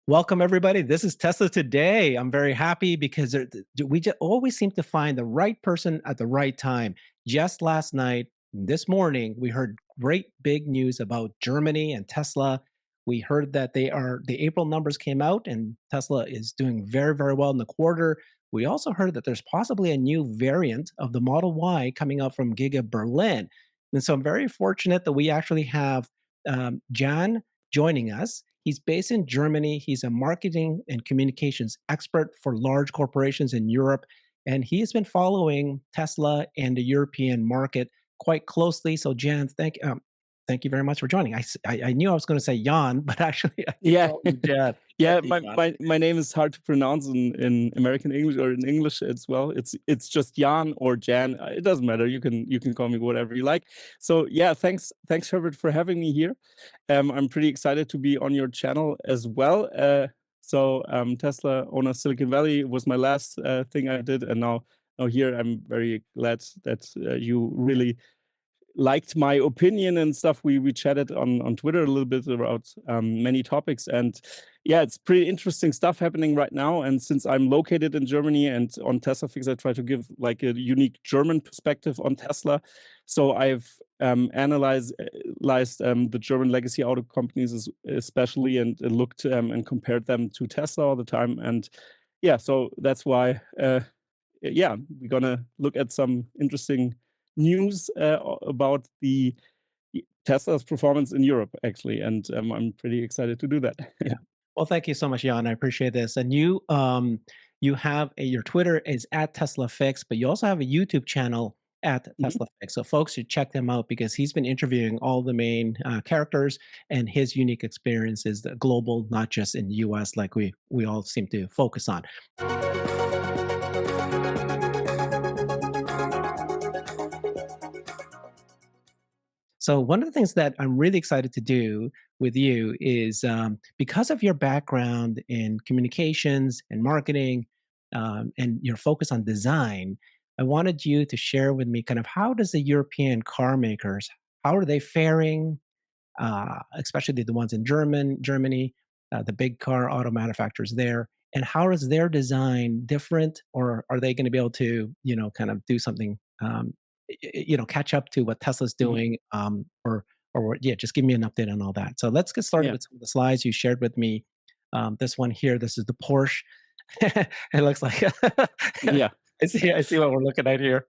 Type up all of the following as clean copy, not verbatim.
Welcome, everybody. This is Tesla Today. I'm very happy because we just always seem to find the right person at the right time. Just last night, this morning, we heard great big news about Germany and Tesla. We heard that the April numbers came out and Tesla is doing very, very well in the quarter. We also heard that there's possibly a new variant of the Model Y coming out from Giga Berlin. And so I'm very fortunate that we actually have Jan joining us. He's based in Germany. He's a marketing and communications expert for large corporations in Europe. And he has been following Tesla and the European market quite closely. So, Jan, thank you very much for joining. I knew I was going to say Jan, but actually, I can Yeah. call you Jan. Thank Yeah, you, my Jan. my my name is hard to pronounce in American English or in English as well. It's just Jan or Jan. It doesn't matter. You can call me whatever you like. So yeah, thanks Herbert for having me here. I'm pretty excited to be on your channel as well. Tesla owner Silicon Valley was my last thing I did, and now here I'm very glad that you really liked my opinion and stuff. We chatted on Twitter a little bit about many topics, and yeah, it's pretty interesting stuff happening right now. And since I'm located in Germany and on Tesla Fix, I try to give like a unique German perspective on Tesla. So I've analyzed the German legacy auto companies especially, and looked and compared them to Tesla all the time. And yeah, so that's why yeah, we're gonna look at some interesting news about the Tesla's performance in Europe, actually, and I'm pretty excited to do that. Yeah. Well, thank you so much, Jan. I appreciate this. And you have your Twitter is at Tesla Fix, but you also have a YouTube channel at Mhm. Tesla Fix. So folks should check them out because he's been interviewing all the main characters, and his unique experience is the global, not just in the U.S. like we all seem to focus on. So one of the things that I'm really excited to do with you is because of your background in communications and marketing, and your focus on design, I wanted you to share with me kind of how does the European car makers, how are they faring, especially the ones in Germany, the big car auto manufacturers there, and how is their design different, or are they going to be able to, kind of do something, catch up to what Tesla's Mhm. doing, or yeah, just give me an update on all that. So let's get started Yeah. with some of the slides you shared with me. This one here, this is the Porsche. It looks like Yeah. I see what we're looking at here.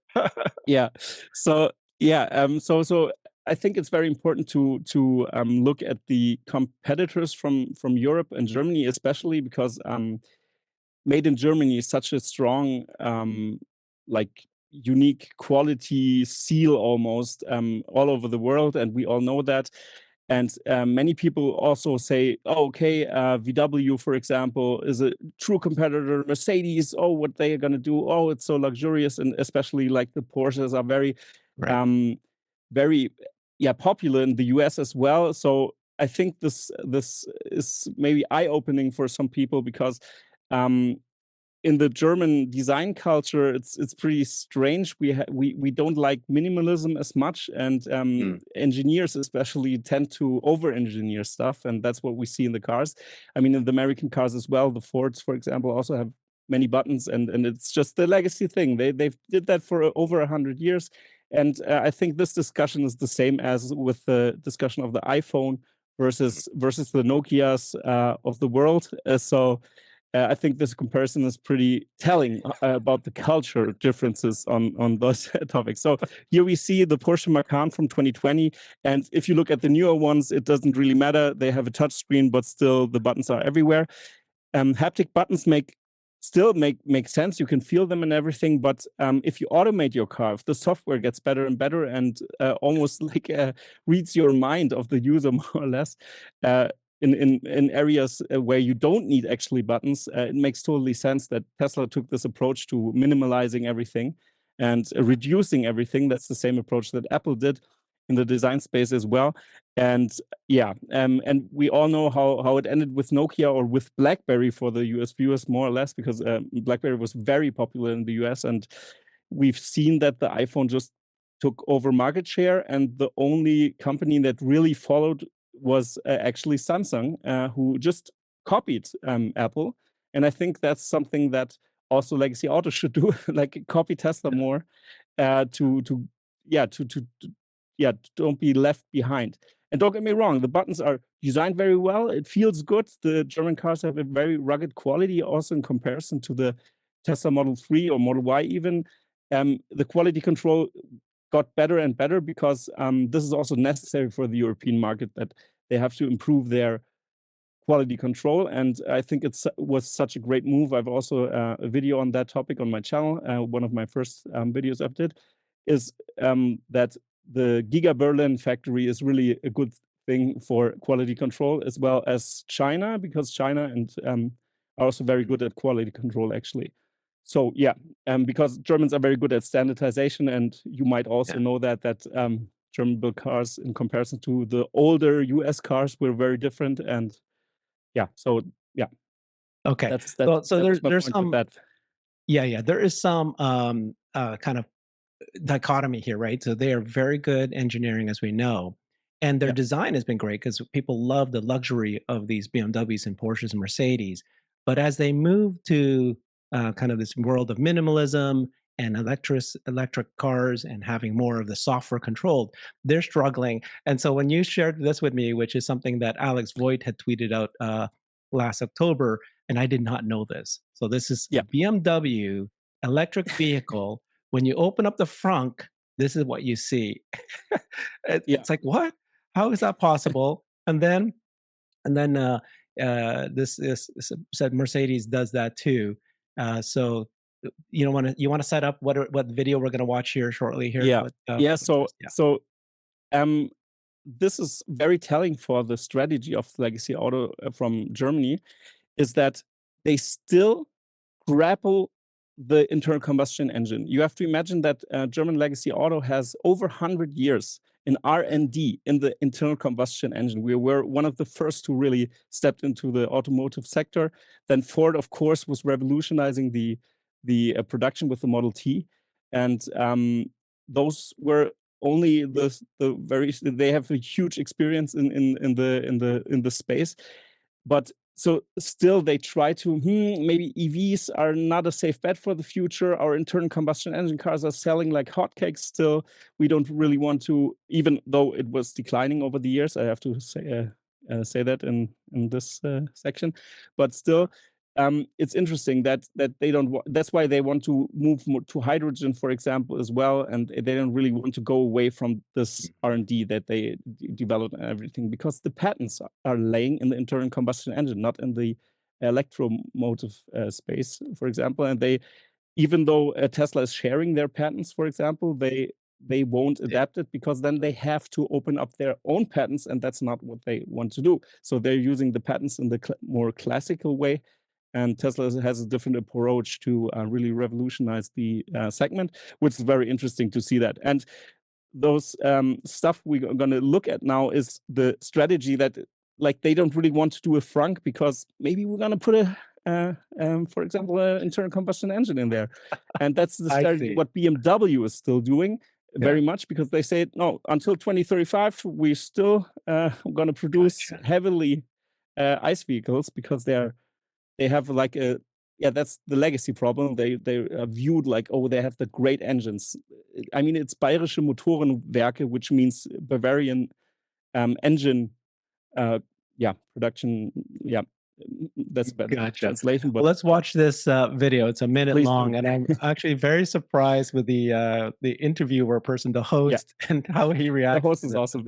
Yeah. So yeah, so I think it's very important to look at the competitors from Europe and Germany, especially because made in Germany is such a strong like unique quality seal almost all over the world, and we all know that. And many people also say, oh, okay, VW, for example, is a true competitor. Mercedes, oh, what they are going to do? Oh, it's so luxurious. And especially like the Porsches are Right. um, very, yeah, popular in the US as well. So I think this is maybe eye opening for some people because um, in the German design culture, it's pretty strange. We don't like minimalism as much, and Mm. engineers especially tend to over-engineer stuff, and that's what we see in the cars. I mean, in the American cars as well, the Fords, for example, also have many buttons, and it's just the legacy thing. They've did that for over 100 years, and I think this discussion is the same as with the discussion of the iPhone versus the Nokia's of the world. I think this comparison is pretty telling about the culture differences on those topics. So here we see the Porsche Macan from 2020, and if you look at the newer ones, it doesn't really matter. They have a touch screen, but still the buttons are everywhere. Haptic buttons make sense. You can feel them and everything, but if you automate your car, if the software gets better and better and almost like reads your mind of the user more or less, uh, in areas where you don't need actually buttons, it makes totally sense that Tesla took this approach to minimalizing everything and reducing everything. That's the same approach that Apple did in the design space as well. And yeah, and we all know how it ended with Nokia or with BlackBerry for the US viewers, more or less, because BlackBerry was very popular in the US, and we've seen that the iPhone just took over market share, and the only company that really followed was actually Samsung, who just copied Apple, and I think that's something that also legacy auto should do, like copy Tesla more, to yeah to yeah don't be left behind. And don't get me wrong, the buttons are designed very well. It feels good. The German cars have a very rugged quality, also in comparison to the Tesla Model 3 or Model Y even. The quality control got better and better because this is also necessary for the European market, that they have to improve their quality control. And I think it was such a great move. I've also a video on that topic on my channel. One of my first videos I did is that the Giga Berlin factory is really a good thing for quality control, as well as China, because China are also very good at quality control, actually. So yeah, because Germans are very good at standardization, and you might also know that German-built cars, in comparison to the older US cars, were very different. And yeah, so yeah, Okay. that's Well, so that was my there's point with some, that. yeah, there is some kind of dichotomy here, right? So they are very good engineering, as we know, and their Yeah, design has been great because people love the luxury of these BMWs and Porsches and Mercedes. But as they move to kind of this world of minimalism and electric cars and having more of the software controlled, they're struggling. And so when you shared this with me, which is something that Alex Voigt had tweeted out last October, and I did not know this. So this is a yeah, BMW electric vehicle. When you open up the frunk, this is what you see. yeah, It's like, what? How is that possible? And then this said Mercedes does that too. So you want to set up what video we're going to watch here shortly here. yeah, yeah. So Yeah. um, this is very telling for the strategy of legacy auto from Germany, is that they still grapple the internal combustion engine. You have to imagine that German legacy auto has over 100 years in R&D in the internal combustion engine. We were one of the first who really stepped into the automotive sector. Then Ford, of course, was revolutionizing the production with the Model T, and those were only the very, they have a huge experience in the space. But so still they try to, maybe EVs are not a safe bet for the future. Our internal combustion engine cars are selling like hotcakes still. We don't really want to, even though it was declining over the years, I have to say that in this section. But still, it's interesting that they don't. That's why they want to move more to hydrogen, for example, as well, and they don't really want to go away from this R&D that they developed and everything, because the patents are laying in the internal combustion engine, not in the electromotive space, for example. And they, even though Tesla is sharing their patents, for example, they won't Yeah. adapt it, because then they have to open up their own patents, and that's not what they want to do. So they're using the patents in the more classical way, and Tesla has a different approach to really revolutionize the segment, which is very interesting to see that. And those stuff we're going to look at now is the strategy that, like, they don't really want to do a frunk, because maybe we're going to put for example, an internal combustion engine in there. And that's the I strategy see. what BMW is still doing Yeah. very much, because they say, no, until 2035, we're still going to produce Gotcha. heavily ICE vehicles, because they have like a, yeah, that's the legacy problem. They are viewed like, oh, they have the great engines. I mean, it's Bayerische Motorenwerke, which means Bavarian engine production. Yeah, that's a better Gotcha. translation, Well, but let's watch this video. It's a minute please do. long, and I'm actually very surprised with the interviewer person, the Yeah, host, and how he the reacts host to is this. awesome.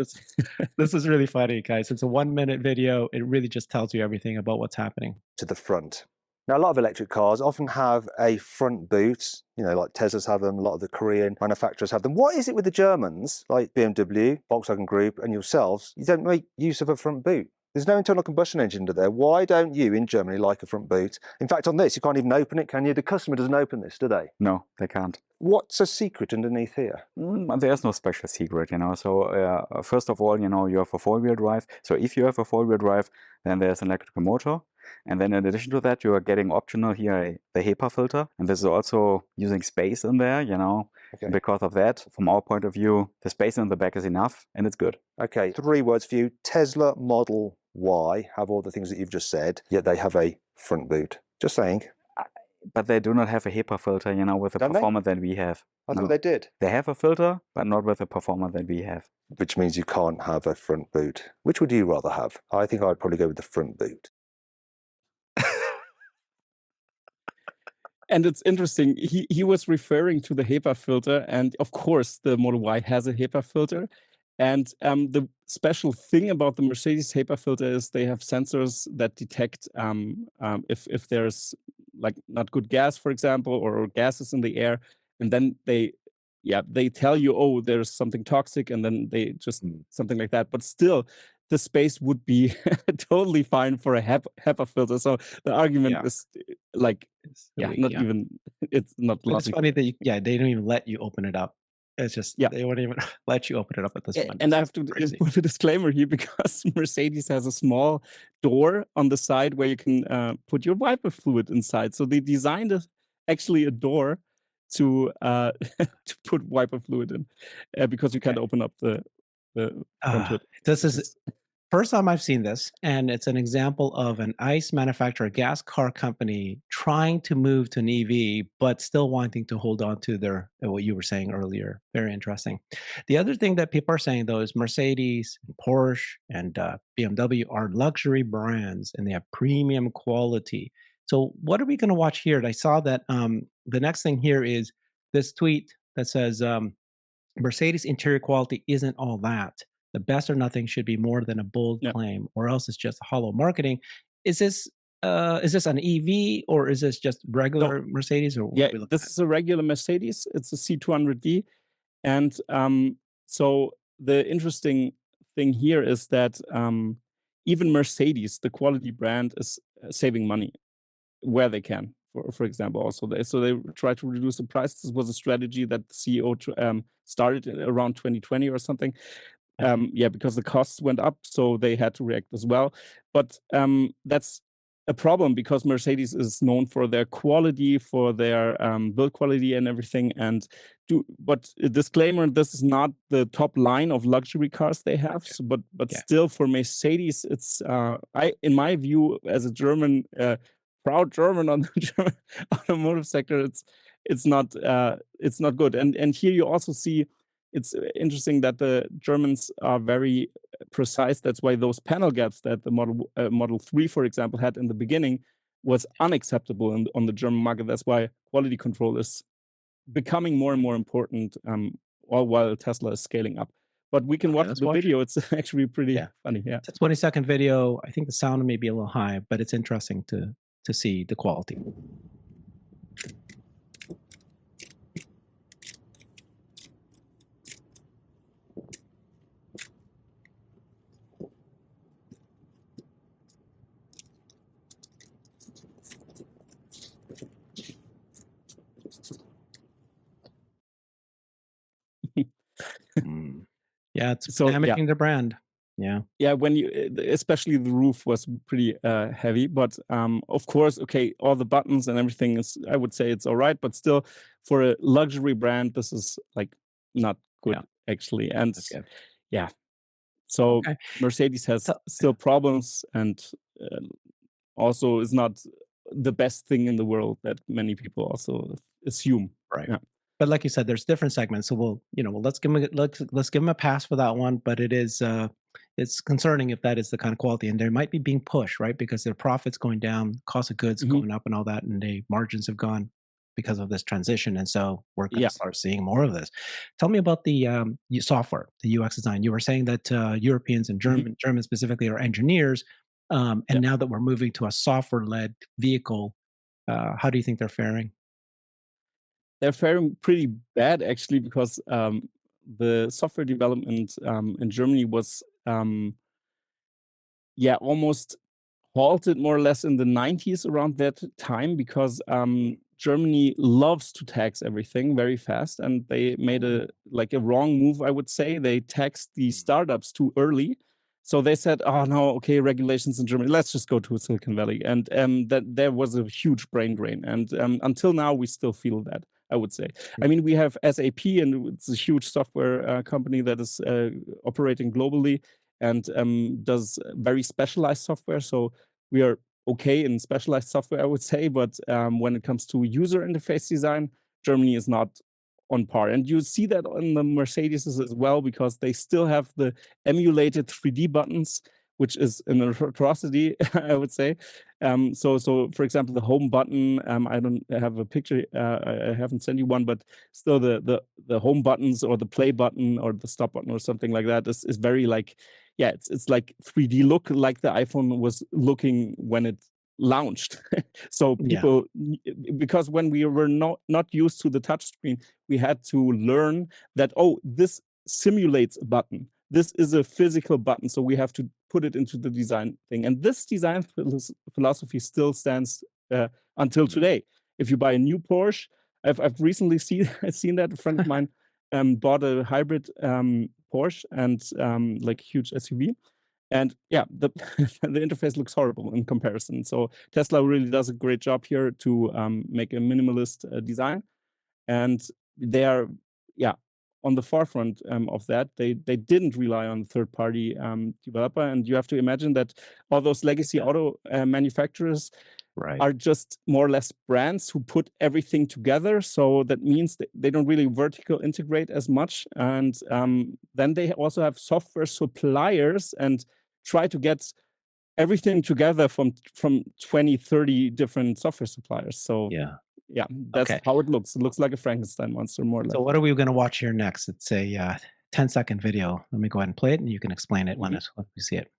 This is really funny, guys. It's a 1 minute video. It really just tells you everything about what's happening. To the front. Now, a lot of electric cars often have a front boot, like Teslas have them, a lot of the Korean manufacturers have them. What is it with the Germans, like BMW, Volkswagen Group, and yourselves, you don't make use of a front boot? There's no internal combustion engine under there. Why don't you in Germany like a front boot? In fact, on this, you can't even open it, can you? The customer doesn't open this, do they? No, they can't. What's a secret underneath here? There's no special secret, So first of all, you have a four-wheel drive. So if you have a four-wheel drive, then there's an electrical motor. And then in addition to that, you are getting optional here the HEPA filter. And this is also using space in there, Okay. Because of that, from our point of view, the space in the back is enough and it's good. Okay, 3 words for you. Tesla Model Y have all the things that you've just said, yet they have a front boot. Just saying. But they do not have a HEPA filter, you know, with the Don't they? performance that we have. I thought No. they did. They have a filter, but not with the performance that we have. Which means you can't have a front boot. Which would you rather have? I think I'd probably go with the front boot. And it's interesting, he was referring to the HEPA filter, and of course the Model Y has a HEPA filter. And the special thing about the Mercedes HEPA filter is they have sensors that detect if there's like not good gas, for example, or gases in the air, and then they tell you, oh, there's something toxic, and then they just something like that. But still, the space would be totally fine for a HEPA filter. So the argument is like, not even, it's not But it's logical. funny that they don't even let you open it up. It's just they won't even let you open it up at this point. And I have to Crazy. put a disclaimer here because Mercedes has a small door on the side where you can put your wiper fluid inside. So they designed actually a door to to put wiper fluid in because you can't open up the front hood. This is first time I've seen this, and it's an example of an ICE manufacturer, gas car company, trying to move to an EV, but still wanting to hold on to their what you were saying earlier. Very interesting. The other thing that people are saying though is Mercedes, Porsche, and BMW are luxury brands, and they have premium quality. So what are we going to watch here? I saw that the next thing here is this tweet that says Mercedes interior quality isn't all that. The best or nothing should be more than a bold claim, or else it's just hollow marketing. Is this an EV or is this just regular Mercedes? Or yeah, this is a regular Mercedes. It's a C200D, and so the interesting thing here is that even Mercedes, the quality brand, is saving money where they can. For example, also they try to reduce the price. This was a strategy that the CEO started around 2020 or something. Because the costs went up, so they had to react as well. But that's a problem because Mercedes is known for their quality, for their build quality and everything. But a disclaimer: this is not the top line of luxury cars they have. So, but still, for Mercedes, it's in my view, as a German, proud German on the German automotive sector, it's not good. And here you also see. It's interesting that the Germans are very precise. That's why those panel gaps that the Model 3, for example, had in the beginning was unacceptable on the German market. That's why quality control is becoming more and more important, all while Tesla is scaling up. But we can watch the video. It's actually pretty funny. Yeah, it's a 20-second video. I think the sound may be a little high, but it's interesting to see the quality. Yeah, it's damaging their brand. Yeah, when especially the roof was pretty heavy, but of course, all the buttons and everything is, I would say it's all right, but still, for a luxury brand, this is like not good actually. And so Mercedes has still problems, and also is not the best thing in the world that many people also assume. Right. Yeah. But like you said, there's different segments. So let's give them a pass for that one. But it's concerning if that is the kind of quality, and they might be being pushed, right? Because their profits going down, cost of goods going up, and all that, and the margins have gone because of this transition. And so we're going to start seeing more of this. Tell me about the software, the UX design. You were saying that Europeans and Germans specifically are engineers, and now that we're moving to a software-led vehicle, how do you think they're faring? They're faring pretty bad actually, because the software development in Germany was almost halted more or less in the 90s around that time, because Germany loves to tax everything very fast, and they made a wrong move, I would say. They taxed the startups too early. So they said, oh no, regulations in Germany, let's just go to Silicon Valley. And that there was a huge brain drain. And until now, we still feel that, I would say. I mean, we have SAP, and it's a huge software company that is operating globally. and does very specialized software. So we are okay in specialized software, I would say, but when it comes to user interface design, Germany is not on par. And you see that on the Mercedes as well, because they still have the emulated 3D buttons, which is an atrocity, I would say. So for example, the home button, I don't have a picture, I haven't sent you one, but still the home buttons or the play button or the stop button or something like that is very like, yeah, it's like 3D look, like the iPhone was looking when it launched. So Yeah. people, because when we were not used to the touchscreen, we had to learn that, oh, this simulates a button. This is a physical button, so we have to put it into the design thing. And this design philosophy still stands until today. If you buy a new Porsche, I've recently seen that a friend of mine bought a hybrid Porsche and like huge SUV. And yeah, the the interface looks horrible in comparison. So Tesla really does a great job here to make a minimalist design, and they are, yeah, on the forefront of that. They didn't rely on third party developer, and you have to imagine that all those legacy auto manufacturers Right. are just more or less brands who put everything together. So that means that they don't really vertical integrate as much. And then they also have software suppliers and try to get everything together from 20, 30 different software suppliers. So Yeah. yeah, that's Okay. how it looks. It looks like a Frankenstein monster, more or less. So what are we going to watch here next? It's a 10-second video. Let me go ahead and play it, and you can explain it when we see it.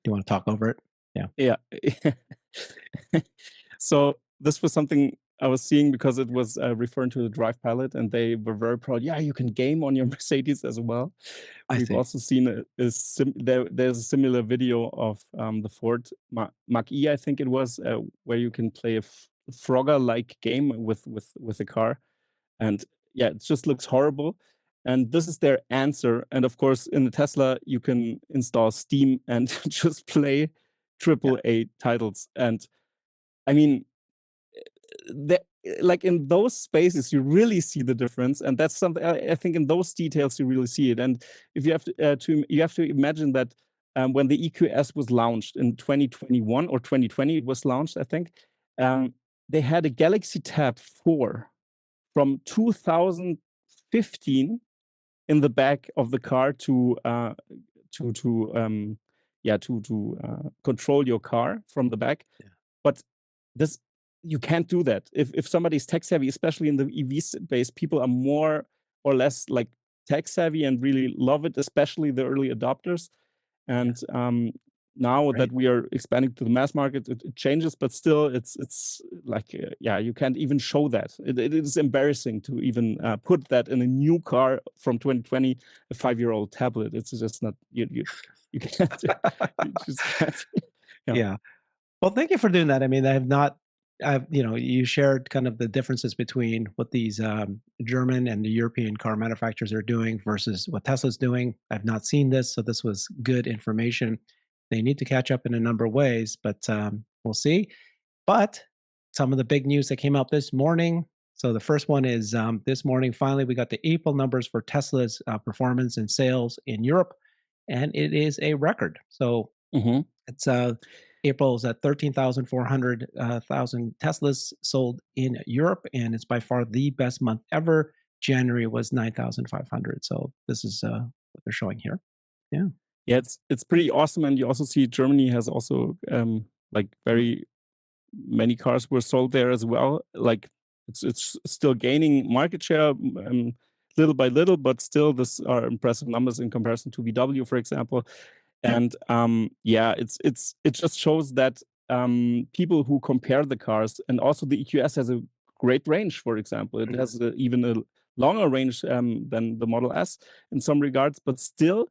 Do you want to talk over it? Yeah. Yeah. So this was something I was seeing because it was referring to the Drive Pilot, and they were very proud. Yeah, you can game on your Mercedes as well. I We've see. also seen there's a similar video of the Ford Mach-E, I think it was, where you can play a Frogger-like game with a car, and yeah, it just looks horrible. And this is their answer. And of course, in the Tesla, you can install Steam and just play Yeah. AAA titles. And I mean, that, like in those spaces, you really see the difference, and that's something I think in those details you really see it. And if you have you have to imagine that when the EQS was launched in 2021 or 2020, it was launched, I think. They had a Galaxy Tab 4 from 2015 in the back of the car to control your car from the back. Yeah. But this, you can't do that. If somebody's tech savvy, especially in the EV space, people are more or less like tech savvy and really love it, especially the early adopters. And now Right. that we are expanding to the mass market, it changes, but still, it's like yeah, you can't even show that. It is embarrassing to even put that in a new car from 2020, a 5-year-old tablet. It's just not you can't you just can't. Yeah. Yeah. Well, thank you for doing that. I mean, you shared kind of the differences between what these German and the European car manufacturers are doing versus what Tesla's doing. I've not seen this, so this was good information. They need to catch up in a number of ways, but we'll see. But some of the big news that came out this morning. So the first one is this morning, finally, we got the April numbers for Tesla's performance and sales in Europe, and it is a record. So Mhm. it's April is at 13,400,000 Teslas sold in Europe, and it's by far the best month ever. January was 9,500. So this is what they're showing here. Yeah. Yeah, it's pretty awesome, and you also see Germany has also like very many cars were sold there as well. Like it's still gaining market share little by little, but still this are impressive numbers in comparison to VW, for example. And yeah, it just shows that people who compare the cars, and also the EQS has a great range. For example, it has even a longer range than the Model S in some regards, but still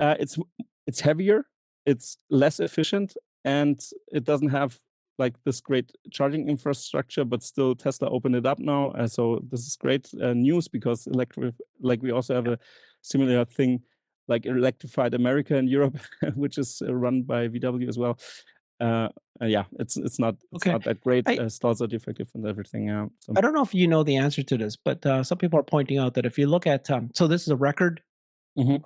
uh, it's it's heavier, it's less efficient, and it doesn't have like this great charging infrastructure. But still, Tesla opened it up now, so this is great news, because like we also have a similar thing like Electrified America in Europe, which is run by VW as well. yeah, it's not Okay. that great. I Stalls are defective and everything. Yeah. So. I don't know if you know the answer to this, but some people are pointing out that if you look at so this is a record Hmm.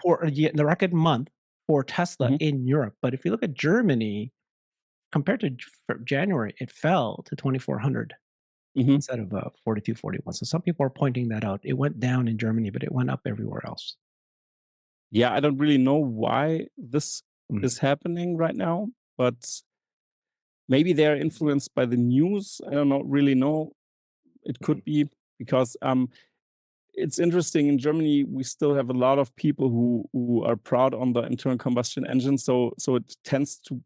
the record month for Tesla Hmm. in Europe, but if you look at Germany compared to January, it fell to 2,400 Hmm. instead of 4241. So some people are pointing that out. It went down in Germany, but it went up everywhere else. Yeah, I don't really know why this Mm, is happening right now, but maybe they are influenced by the news. I don't know, really know. It mhm, could be because it's interesting. In Germany, we still have a lot of people who are proud on the internal combustion engine, so it tends to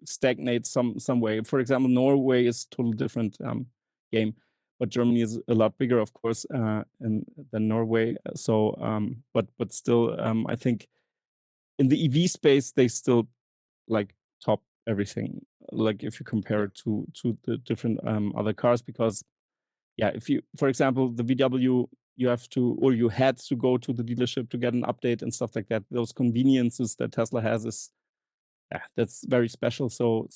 stagnate some way. For example, Norway is totally different game, but Germany is a lot bigger, of course, than Norway. So, but still, I think in the EV space, they still like top everything. Like if you compare yeah. it to the different other cars, because yeah, if you, for example, the VW, you have to, or you had to go to the dealership to get an update and stuff like that. Those conveniences that Tesla has is, yeah, that's very special. So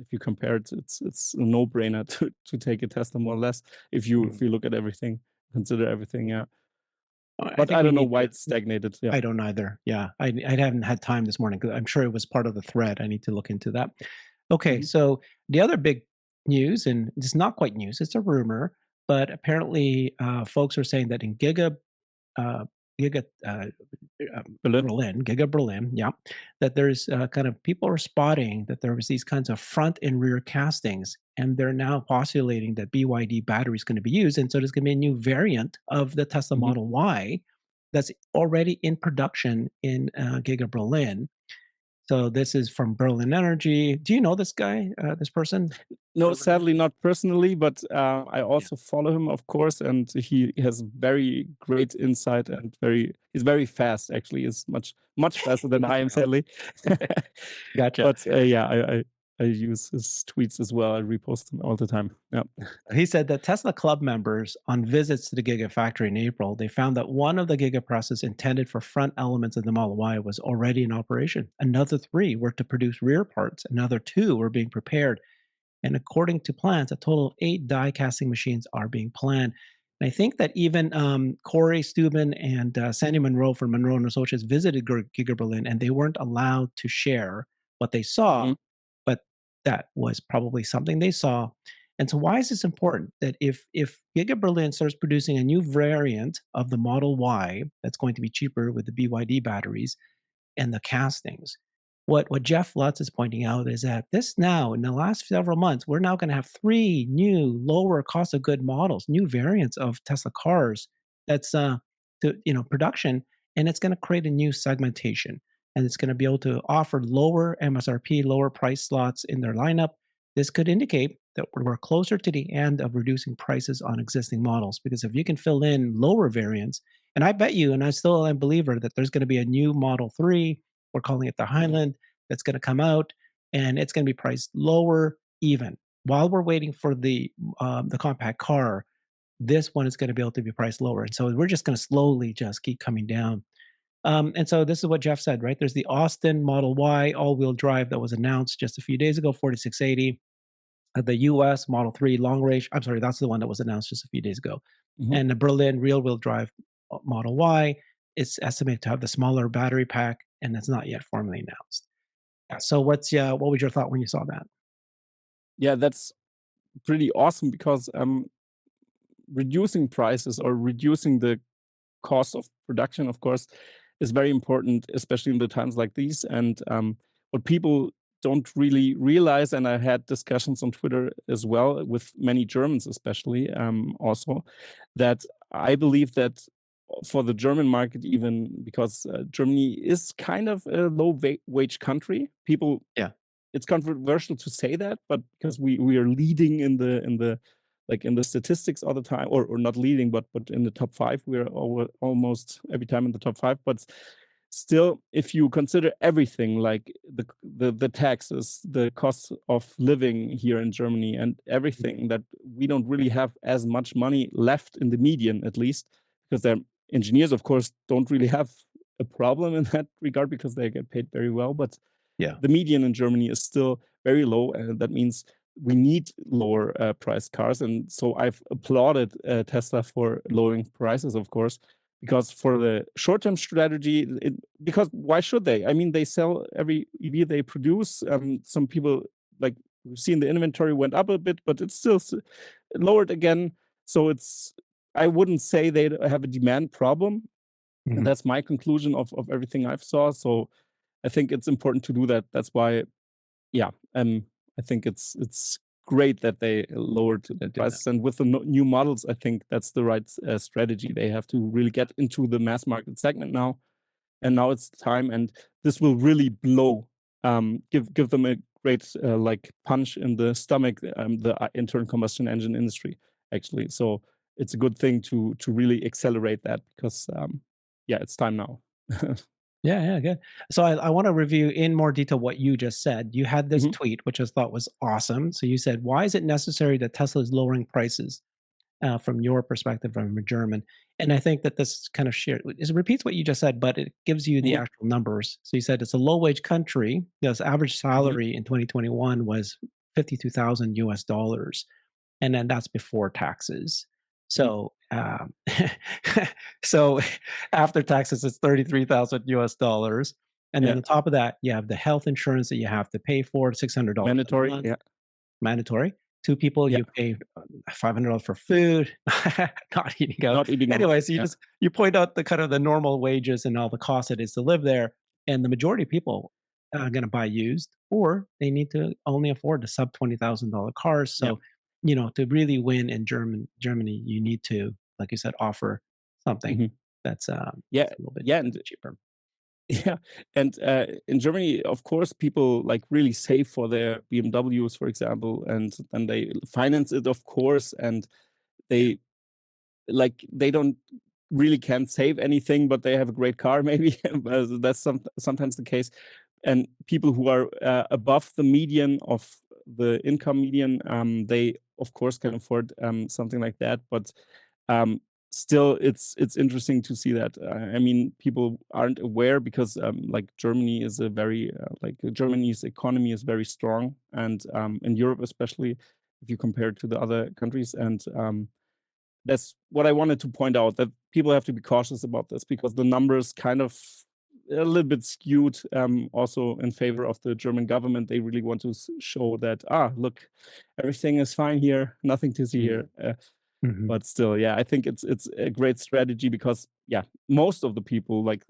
if you compare it, it's a no brainer to take a Tesla more or less. Mhm. If you look at everything, consider everything, yeah. I But think I we don't know need why to. it's stagnated. Yeah. I don't either. Yeah, I haven't had time this morning 'cause I'm sure it was part of the thread. I need to look into that. Okay, Hmm. so the other big news, and it's not quite news, it's a rumor, but apparently folks are saying that in uh, Giga Berlin. Berlin, Giga Berlin, yeah, that there's kind of people are spotting that there was these kinds of front and rear castings, and they're now postulating that BYD battery is going to be used, and so there's going to be a new variant of the Tesla Hmm. Model Y that's already in production in Giga Berlin. So this is from Berlin Energy. Do you know this guy, this person? No, Berlin Energy? sadly not personally, but I Yeah. also follow him, of course, and he has very great insight and he's very fast. Actually, is much faster than I am, sadly. Gotcha. But yeah, I use his tweets as well. I repost them all the time. Yeah. He said that Tesla Club members on visits to the Gigafactory in April, they found that one of the Gigapresses intended for front elements of the Model Y was already in operation. Another three were to produce rear parts. Another two were being prepared. And according to plans, a total of 8 die casting machines are being planned. And I think that even Corey Steuben and Sandy Monroe from Monroe and Associates visited Giga Berlin, and they weren't allowed to share what they saw, Hmm. but that was probably something they saw. And so, why is this important? That if Giga Berlin starts producing a new variant of the Model Y that's going to be cheaper with the BYD batteries, and the castings. What Jeff Lutz is pointing out is that this now, in the last several months, we're now going to have three new lower cost of good models, new variants of Tesla cars that's production, and it's going to create a new segmentation, and it's going to be able to offer lower MSRP, lower price slots in their lineup. This could indicate that we're closer to the end of reducing prices on existing models because if you can fill in lower variants, and I bet you, and I still am a believer that there's going to be a new Model 3, we're calling it the Highland, that's going to come out, and it's going to be priced lower even. While we're waiting for the compact car, this one is going to be able to be priced lower. And so we're just going to slowly just keep coming down. And so this is what Jeff said, right? There's the Austin Model Y all-wheel drive that was announced just a few days ago, 4680. The US Model 3 long range, I'm sorry, that's the one that was announced just a few days ago. Hmm. And the Berlin rear wheel drive Model Y is estimated to have the smaller battery pack, and that's not yet formally announced. Yeah. So what was your thought when you saw that? Yeah, that's pretty awesome because reducing prices or reducing the cost of production, of course, is very important, especially in the times like these. And what people don't really realize, and I had discussions on Twitter as well with many Germans, especially also, that I believe that for the German market, even because Germany is kind of a wage country, people, Yeah. it's controversial to say that, but because we are leading in the like in the statistics all the time, or not leading, but in the top five, we're almost every time in the top five. But still, if you consider everything, like the taxes, the cost of living here in Germany, and everything, that we don't really have as much money left in the median, at least, because their engineers, of course, don't really have a problem in that regard because they get paid very well, but Yeah. the median in Germany is still very low, and that means we need lower priced cars. And so I've applauded Tesla for lowering prices, of course, because for the short-term strategy, because why should they? I mean, they sell every EV they produce. Some people, like we've seen, the inventory went up a bit, but it's still lowered again. So I wouldn't say they have a demand problem. And Mhm. that's my conclusion of everything I've saw. So I think it's important to do that. That's why, yeah, I think it's great that they lowered the They're doing that. prices. And with the new models, I think that's the right strategy. They have to really get into the mass market segment now, and now it's time. And this will really give them a great like punch in the stomach, the internal combustion engine industry, actually. So it's a good thing to really accelerate that, because yeah, it's time now. Yeah, yeah, good. So I want to review in more detail what you just said. You had this Mhm. tweet, which I thought was awesome. So you said, "Why is it necessary that Tesla is lowering prices?" From your perspective, from a German, and I think that this kind of it repeats what you just said, but it gives you the Mhm. actual numbers. So you said it's a low wage country. Yes, average Mhm. salary in 2021 was $52,000, and then that's before taxes. Mhm. So, so after taxes, it's $33,000, and then Yeah, on top of that, you have the health insurance that you have to pay for, $600 a mandatory. month, Yeah, mandatory. Two people, yeah. you pay $500 for food, not eating out. Not eating out. Anyway, so Yeah. you point out the kind of the normal wages and all the costs it is to live there, and the majority of people are going to buy used, or they need to only afford the sub $20,000 cars. Yeah. So, to really win in Germany, you need to, like you said, offer something Mhm. Yeah, that's a little bit yeah, and cheaper. yeah, and in Germany, of course, people like really save for their BMWs, for example, and then they finance it, of course, and Yeah. they they don't really can't save anything, but they have a great car, maybe. That's sometimes the case. And people who are above the median of the income median, they of course can afford something like that. But um, still, it's interesting to see that. I mean, people aren't aware because like Germany is a very Germany's economy is very strong, and in Europe especially, if you compare it to the other countries. And that's what I wanted to point out, that people have to be cautious about this, because the numbers kind of a little bit skewed, also in favor of the German government. They really want to show that, look, everything is fine here, nothing to see Mm. here. Mhm. But still, yeah, I think it's a great strategy, because yeah, most of the people, like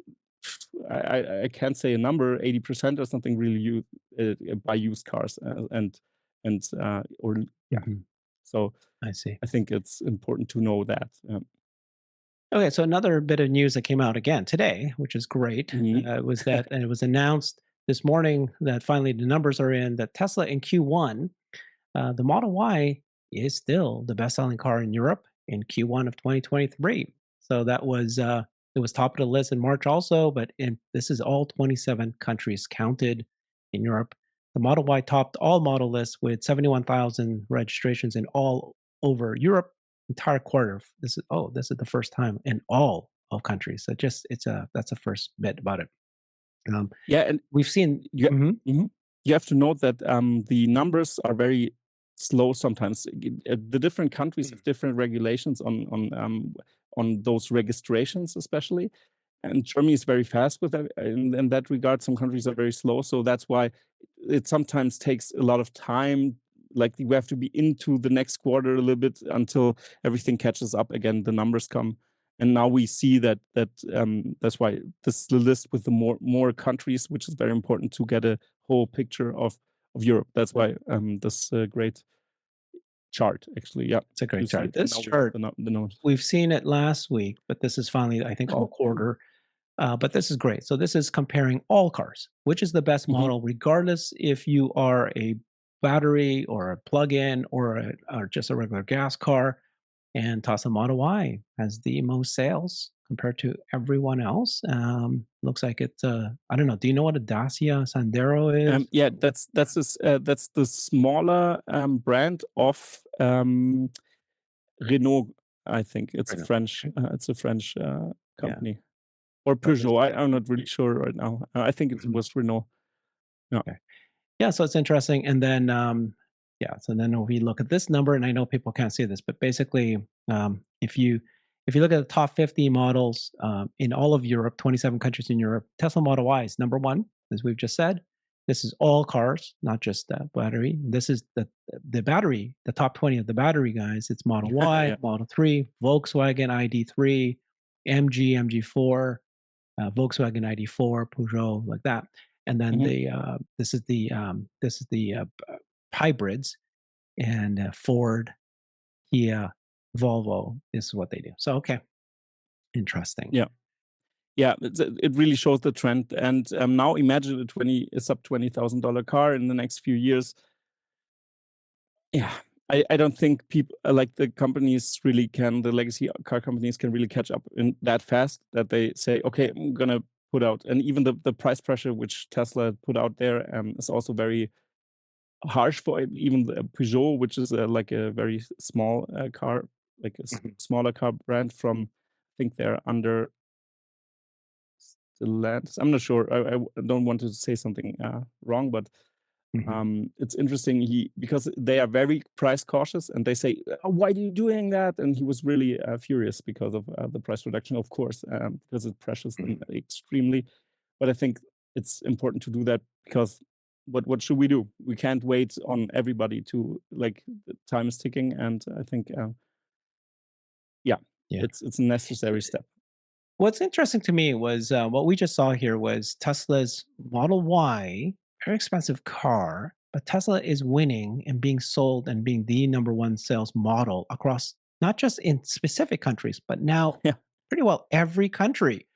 I can't say a number, 80% or something, really buy used cars, and or yeah. Mhm. So I see. I think it's important to know that. Okay, so another bit of news that came out again today, which is great, Mhm. was that and it was announced this morning that finally the numbers are in that Tesla in Q1, the Model Y is still the best-selling car in Europe in Q1 of 2023. So that was it was top of the list in March also, but this is all 27 countries counted in Europe. The Model Y topped all model lists with 71,000 registrations in all over Europe entire quarter. This is the first time in all of countries. So just that's the first bit about it. Um, Yeah, and we've seen. you Mhm. mhm. You have to note that, the numbers are very slow sometimes. The different countries Mm. have different regulations on those registrations, especially. And Germany is very fast with that in that regard. Some countries are very slow, so that's why it sometimes takes a lot of time. Like, we have to be into the next quarter a little bit until everything catches up again, the numbers come. And now we see that's why this is the list with the more countries, which is very important to get a whole picture of Europe. That's why this great chart, actually. Yeah, It's a you great see chart. it, and This now we have chart, the note. we've seen it last week, but this is finally, I think, all quarter. But this is great. So this is comparing all cars. Which is the best Mhm. model, regardless if you are a battery or a plug-in or just a regular gas car. And Tesla Model Y has the most sales compared to everyone else. Looks like it's I don't know. Do you know what a Dacia Sandero is? Yeah, that's the smaller brand of Renault. I think I know. it's a French Yeah. company, or But this, Peugeot. I'm not really sure right now. I think it mhm, was Renault. Yeah. okay. Yeah, so it's interesting. And then, yeah, so then if we look at this number, and I know people can't see this, but basically, if you look at the top 50 models in all of Europe, 27 countries in Europe, Tesla Model Y is number one, as we've just said. This is all cars, not just battery. This is the battery, the top 20 of the battery guys. It's Model Y, Yeah. Model 3, Volkswagen ID3, MG, MG4, Volkswagen ID4, Peugeot, like that. And then Mhm. this is the hybrids and Ford, Kia, Volvo. This is what they do. So okay, interesting. Yeah. Yeah, it really shows the trend. And now imagine a sub $20,000 car in the next few years. Yeah, I don't think people like the companies really can. The legacy car companies can really catch up in that fast that they say, okay, I'm gonna put out. And even the price pressure which Tesla put out there is also very harsh for even the Peugeot, which is like a very small car, like a Mhm, smaller car brand from. I think they're under the land. I'm not sure. I don't want to say something wrong, but mhm, it's interesting. Because they are very price cautious, and they say, "Why are you doing that?" And he was really furious because of the price reduction, of course, because it pressures them mhm. extremely. But I think it's important to do that because what should we do? We can't wait on everybody to like the time is ticking, and I think yeah, Yeah. it's a necessary step. What's interesting to me was what we just saw here was Tesla's Model Y, very expensive car, but Tesla is winning and being sold and being the number one sales model across not just in specific countries, but now Yeah. pretty well every country.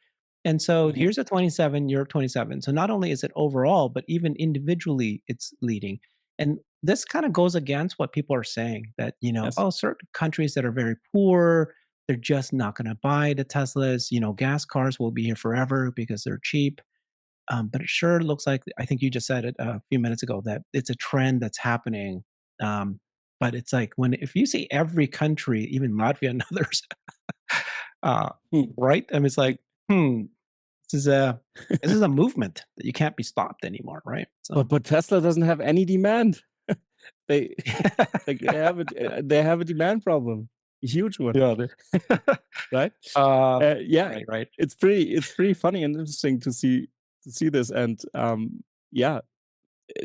And so Mhm. here's a 27, Europe 27. So not only is it overall, but even individually, it's leading. And this kind of goes against what people are saying that, Yes. oh, certain countries that are very poor, they're just not going to buy the Teslas. Gas cars will be here forever because they're cheap. But it sure looks like, I think you just said it a few minutes ago, that it's a trend that's happening. But it's like if you see every country, even Latvia and others, uh, Hmm. right? I mean, it's like, hmm, this is a this is a movement that you can't be stopped anymore, right? So But Tesla doesn't have any demand. They like they have a demand problem, a huge one, yeah, right? uh, Yeah, right. it's pretty funny and interesting to see this. And yeah,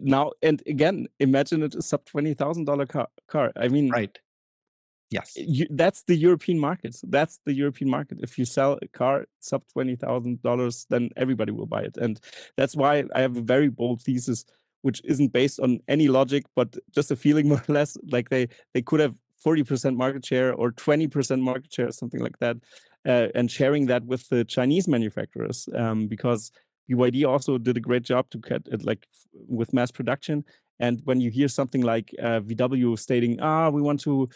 now and again, imagine it a sub $20,000 car. I mean, Right. Yes. that's the European market. That's the European market. If you sell a car sub $20,000, then everybody will buy it. And that's why I have a very bold thesis, which isn't based on any logic, but just a feeling more or less. Like they could have 40% market share or 20% market share, something like that, and sharing that with the Chinese manufacturers, because BYD also did a great job to get it like with mass production. And when you hear something like VW stating, we want to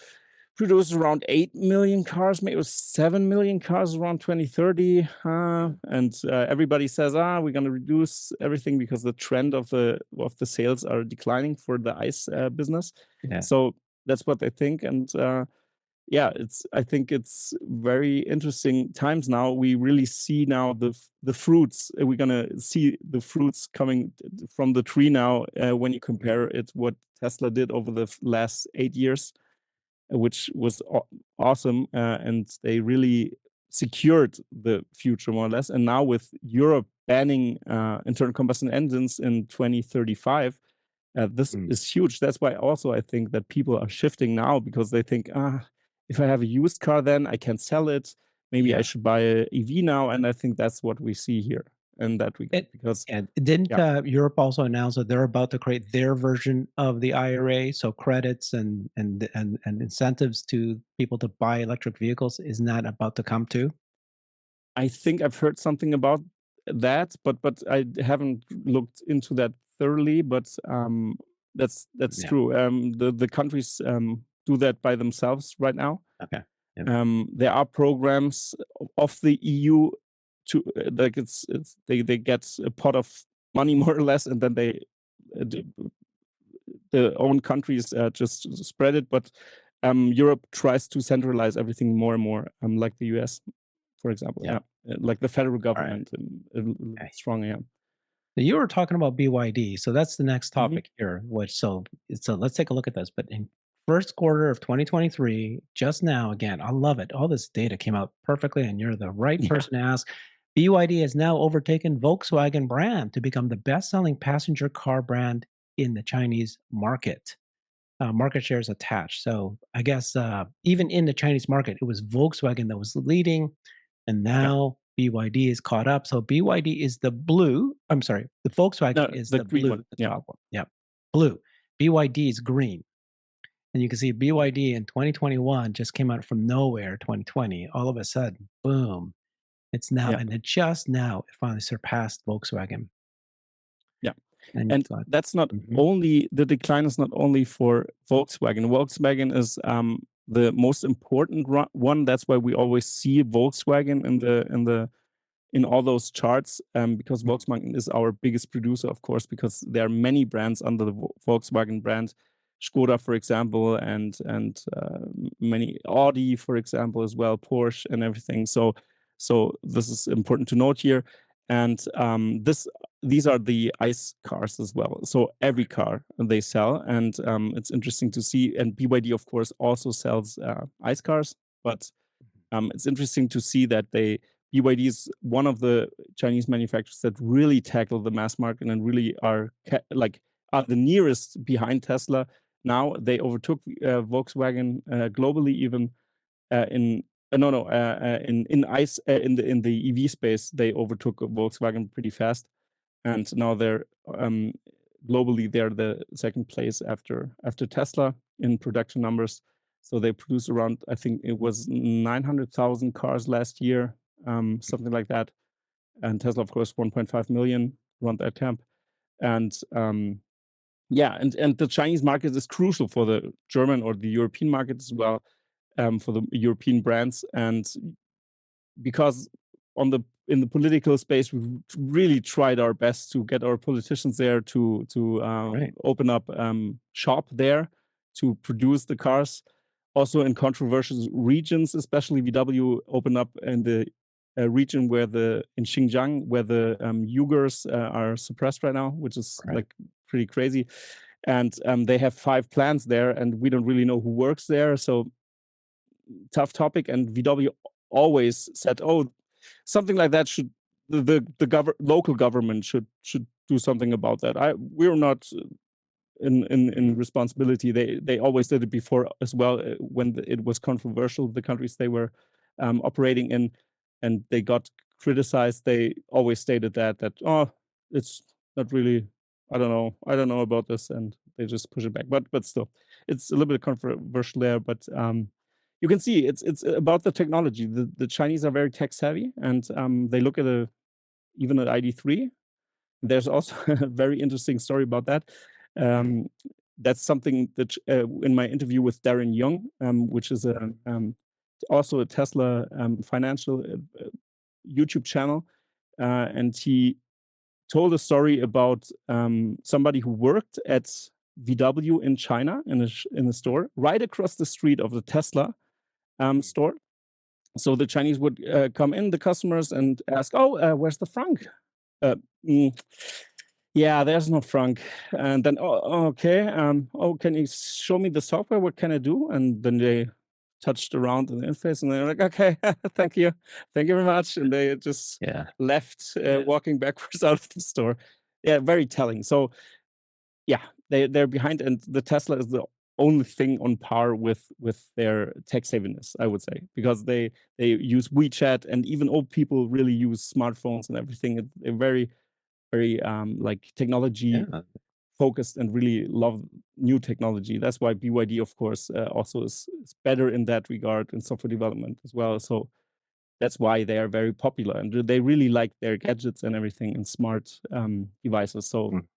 produce around 8 million cars, maybe it was 7 million cars around 2030. And everybody says, we're going to reduce everything because the trend of the sales are declining for the ICE business. Yeah. So that's what they think. And yeah, I think it's very interesting times now. We really see now the fruits. We're gonna see the fruits coming from the tree now when you compare it what Tesla did over the last 8 years, which was awesome. And they really secured the future more or less. And now with Europe banning internal combustion engines in 2035, this Mm. is huge. That's why also I think that people are shifting now because they think, if I have a used car, then I can sell it. Maybe I Yeah. should buy a EV now. And I think that's what we see here in that regard. It Because and didn't yeah, Europe also announce that they're about to create their version of the IRA? So credits and incentives to people to buy electric vehicles, isn't that about to come too? I think I've heard something about that, but I haven't looked into that thoroughly. But that's Yeah. true. The countries do that by themselves right now. Okay. Yeah. There are programs of the EU to like they get a pot of money more or less, and then they the own countries just spread it. But Europe tries to centralize everything more and more, like the US, for example. Yeah. Yeah, like the federal All right. government, a little Okay. bit stronger. Yeah. You were talking about BYD, so that's the next Hmm. topic here. So let's take a look at this. But in first quarter of 2023, just now, again, I love it. All this data came out perfectly, and you're the right Yeah. person to ask. BYD has now overtaken Volkswagen brand to become the best-selling passenger car brand in the Chinese market. Market shares attached. So I guess even in the Chinese market, it was Volkswagen that was leading, and Yeah. now BYD is caught up. So BYD is the blue. I'm sorry, the Volkswagen No, is the the green blue, one. the Yeah. top one. Yeah, blue. BYD is green. And you can see BYD in 2021 just came out from nowhere, 2020. All of a sudden, boom, it's now, Yeah. and it just now it finally surpassed Volkswagen. Yeah. And you And thought, that's not mhm, only the decline is not only for Volkswagen. Volkswagen is the most important one. That's why we always see Volkswagen in all those charts, because Volkswagen is our biggest producer, of course, because there are many brands under the Volkswagen brand, Skoda, for example, and many Audi, for example, as well, Porsche, and everything. So this is important to note here, and these are the ICE cars as well. So every car they sell, and it's interesting to see. And BYD, of course, also sells ICE cars, but it's interesting to see that BYD is one of the Chinese manufacturers that really tackle the mass market and really are the nearest behind Tesla. Now they overtook Volkswagen globally, even in no no in ICE in the EV space. They overtook Volkswagen pretty fast, and now they're globally they're the second place after Tesla in production numbers. So they produced around, I think it was 900,000 cars last year, something like that. And Tesla, of course, 1.5 million around that temp. And yeah, and the Chinese market is crucial for the German or the European market as well, for the European brands. And because in the political space, we really tried our best to get our politicians there to right, open up shop there to produce the cars. Also in controversial regions, especially VW opened up in the region in Xinjiang, where the Uyghurs are suppressed right now, which is right. like pretty crazy. And they have 5 plants there, and we don't really know who works there. So tough topic. And VW always said, "Oh, something like that should local government should do something about that." We're not in responsibility. They always did it before as well, when it was controversial. The countries they were operating in, and they got criticized. They always stated that oh, it's not really. I don't know about this, and they just push it back. But still, it's a little bit controversial there. But you can see it's about the technology. The Chinese are very tech savvy, and they look at even at ID3. There's also a very interesting story about that. Um, that's something that in my interview with Darren Young, which is also a Tesla financial YouTube channel, and he told a story about somebody who worked at VW in China in a store right across the street of the Tesla store. So the Chinese would come in, the customers, and ask, "Oh, where's the Frank?" Uh, mm, yeah, there's no Frank. And then, oh, okay. Oh, can you show me the software? What can I do? And then they touched around in the interface, and they're like, "Okay, thank you very much." And they just Yeah. left, walking backwards out of the store. Yeah, very telling. So yeah, they're behind, and the Tesla is the only thing on par with their tech savviness, I would say, because they use WeChat, and even old people really use smartphones and everything. They're very like technology Yeah. focused and really love new technology. That's why BYD, of course, also is better in that regard in software development as well. So that's why they are very popular, and they really like their gadgets and everything and smart devices. So Mm.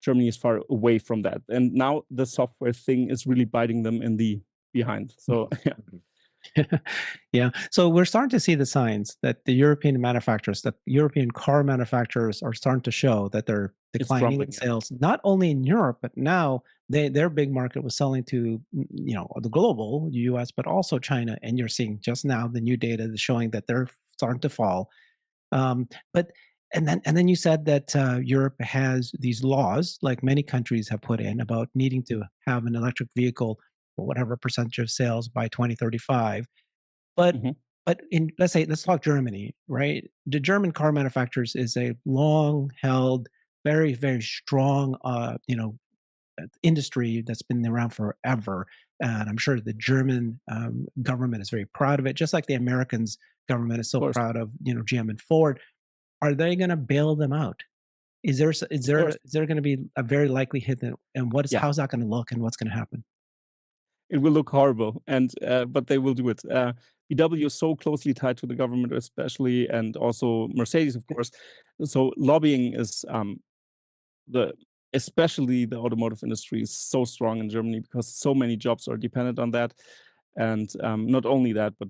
Germany is far away from that, and now the software thing is really biting them in the behind. So yeah, Mhm. Yeah. So we're starting to see the signs that the European car manufacturers are starting to show that they're it's declining in crumbling. Yeah, sales, not only in Europe, but now their big market was selling to, the global US, but also China. And you're seeing just now the new data that's showing that they're starting to fall. But And then you said that Europe has these laws, like many countries have put in, about needing to have an electric vehicle or whatever percentage of sales by 2035. But Mhm. but in let's talk Germany, right? The German car manufacturers is a long held, very very strong, industry that's been around forever. And I'm sure the German government is very proud of it, just like the Americans government is Of so course, proud of GM and Ford. Are they going to bail them out? of course. Is there going to be a very likely hit? And Yeah, how's that going to look, and what's going to happen? it will look horrible, and but they will do it. VW is so closely tied to the government, especially, and also Mercedes, of course. So lobbying is the especially the automotive industry is so strong in Germany because so many jobs are dependent on that. And not only that, but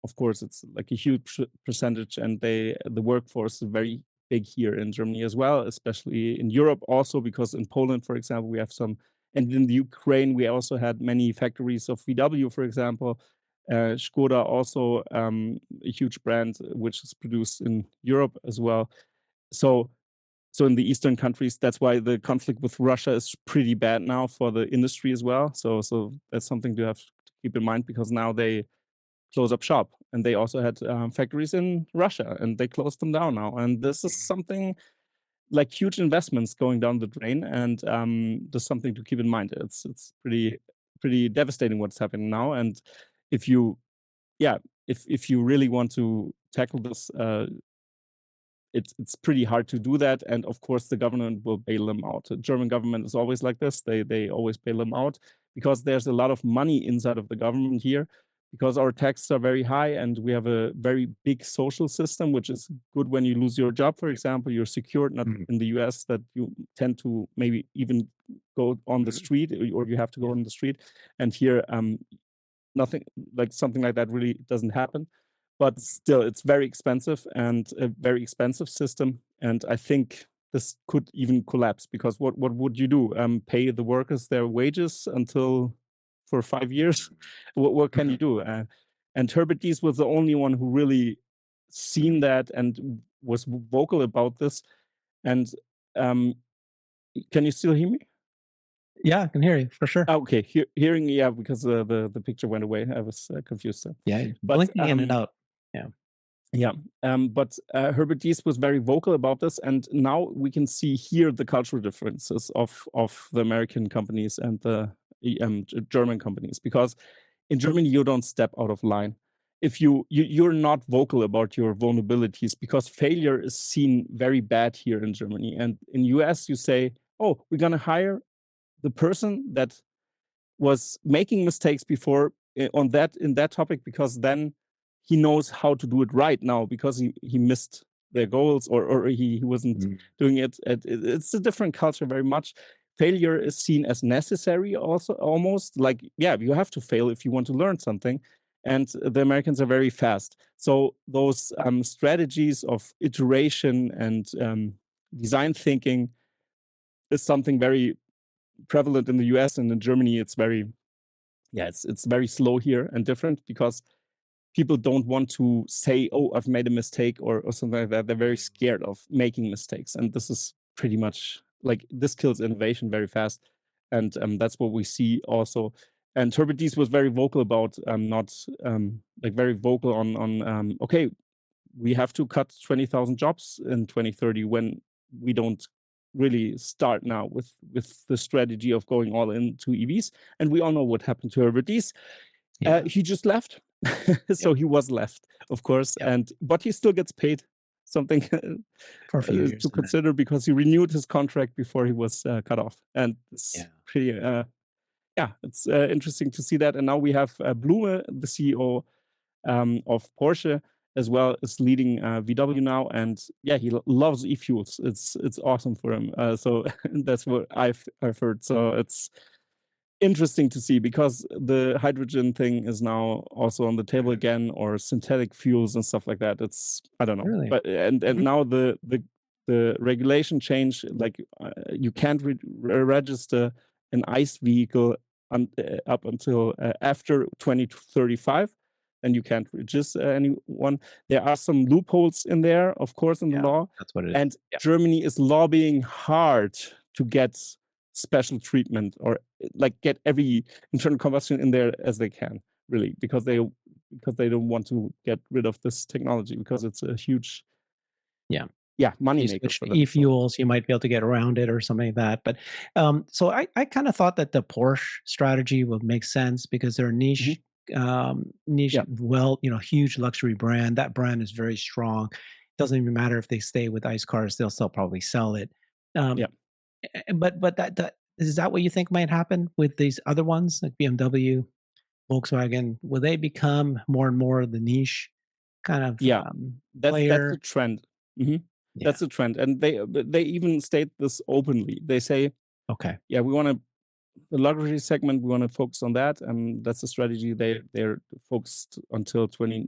of course it's like a huge percentage, and the workforce is very big here in Germany as well, especially in Europe also because in Poland, for example, we have some, and in the Ukraine we also had many factories of VW, for example. Skoda also a huge brand which is produced in Europe as well. So so in the eastern countries, that's why the conflict with Russia is pretty bad now for the industry as well. So that's something to have to keep in mind because now they close up shop, and they also had factories in Russia, and they closed them down now. And this is something like huge investments going down the drain, and there's something to keep in mind. It's pretty devastating what's happening now. And if you yeah if you really want to tackle this, it's pretty hard to do that. And of course, the government will bail them out. The German government is always like this. They always bail them out because there's a lot of money inside of the government here because our taxes are very high and we have a very big social system, which is good when you lose your job, for example. You're secured, not Mhm. in the US that you tend to maybe even go on the Mhm. street, or you have to go on the street. And here, nothing like something like that really doesn't happen. But still, it's very expensive and a very expensive system. And I think this could even collapse because what would you do? Pay the workers their wages until for 5 years? What can you do? And Herbert Diess was the only one who really seen that and was vocal about this. And um, can you still hear me? Yeah, I can hear you for sure. Ah, okay, hearing, yeah, because the picture went away. I was confused there. Yeah, But blinking in and out. Yeah. yeah, but Herbert Diess was very vocal about this, and now we can see here the cultural differences of the American companies and the German companies. Because in Germany, you don't step out of line if you're not vocal about your vulnerabilities because failure is seen very bad here in Germany. And in US, you say, "Oh, we're gonna hire the person that was making mistakes before on that in that topic because then he knows how to do it right now because he missed their goals or he wasn't Mhm. doing it. It's a different culture very much. Failure is seen as necessary also almost like yeah you have to fail if you want to learn something, and the Americans are very fast. So those strategies of iteration and design thinking is something very prevalent in the US, and in Germany it's very yeah, it's very slow here and different because people don't want to say, "Oh, I've made a mistake," or something like that. They're very scared of making mistakes, and this is pretty much like this kills innovation very fast, and that's what we see also. And Herbert Diess was very vocal about not like very vocal on okay, we have to cut 20,000 jobs in 2030 when we don't really start now with the strategy of going all into EVs. And we all know what happened to Herbert Diess. Yeah. He just left. Yep. So he was left, of course, Yep. and but he still gets paid something For a few to years, and then consider because he renewed his contract before he was cut off. And it's yeah. pretty yeah, it's interesting to see that. And now we have Blume, the CEO of Porsche, as well as leading VW now, and yeah, he loves e-fuels. It's awesome for him. So that's what I've heard. So it's interesting to see because the hydrogen thing is now also on the table Mhm. again, or synthetic fuels and stuff like that. It's I don't know, Really? but and Mhm. now the regulation change, like you can't register an ICE vehicle up until after 2035. and you can't register anyone. There are some loopholes in there, of course, in the law. That's what it is. And Yeah. Germany is lobbying hard to get special treatment or like get every internal combustion in there as they can, really, because they don't want to get rid of this technology because it's a huge money You maker switch for to them. e-fuels, you might be able to get around it or something like that. But so I kind of thought that the Porsche strategy would make sense because they're a niche, Yeah. well, huge luxury brand. That brand is very strong. Doesn't even matter if they stay with ICE cars; they'll still probably sell it. Yeah. But that is that what you think might happen with these other ones like BMW, Volkswagen? Will they become more and more the niche kind of Yeah. That's the player? trend. Mhm. Yeah. That's the trend, and they even state this openly. They say, Okay. "Yeah, we want to the luxury segment. We want to focus on that, and that's the strategy they're focused until 20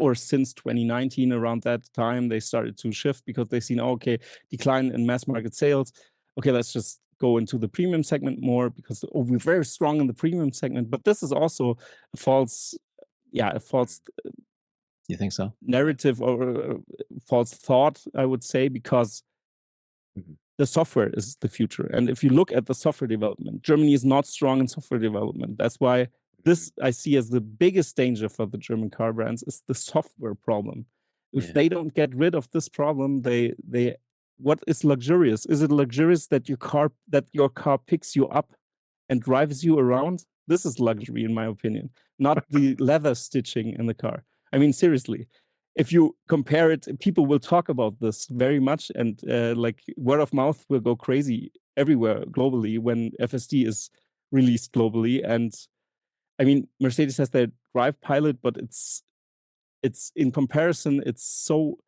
or since 2019. Around that time, they started to shift because they seen, okay, decline in mass market sales. Okay, let's just go into the premium segment more because we're very strong in the premium segment. But this is also a false You think so? narrative or false thought, I would say, because Mhm. the software is the future. And if you look at the software development, Germany is not strong in software development. That's why this I see as the biggest danger for the German car brands is the software problem. If Yeah. they don't get rid of this problem, they what is luxurious? Is it luxurious that your car picks you up and drives you around? This is luxury, in my opinion, not the leather stitching in the car. I mean, seriously, if you compare it, people will talk about this very much, and like word of mouth will go crazy everywhere globally when FSD is released globally. And I mean, Mercedes has their Drive Pilot, but it's in comparison, it's so.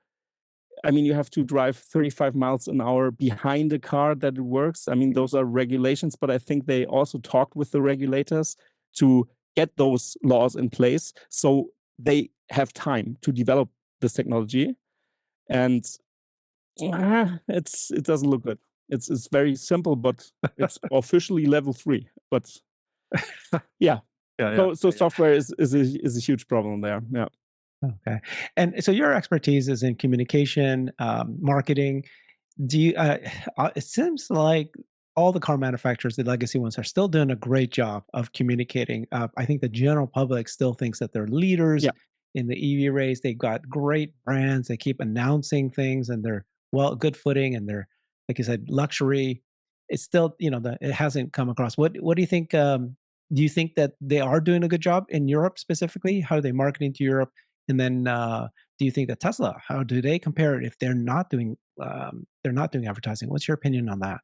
I mean, you have to drive 35 miles an hour behind a car that it works. I mean, those are regulations, but I think they also talked with the regulators to get those laws in place so they have time to develop this technology. And it doesn't look good. It's very simple, but it's officially level 3. But yeah, so software is a huge problem there. Yeah. Okay. And so your expertise is in communication, marketing. Do you? It seems like all the car manufacturers, the legacy ones, are still doing a great job of communicating. I think the general public still thinks that they're leaders Yeah. in the EV race. They've got great brands. They keep announcing things, and they're good footing, and they're like you said, luxury. It's still, it hasn't come across. What do you think? Do you think that they are doing a good job in Europe specifically? How are they marketing to Europe? And then, do you think that Tesla? How do they compare it if they're not doing advertising? What's your opinion on that?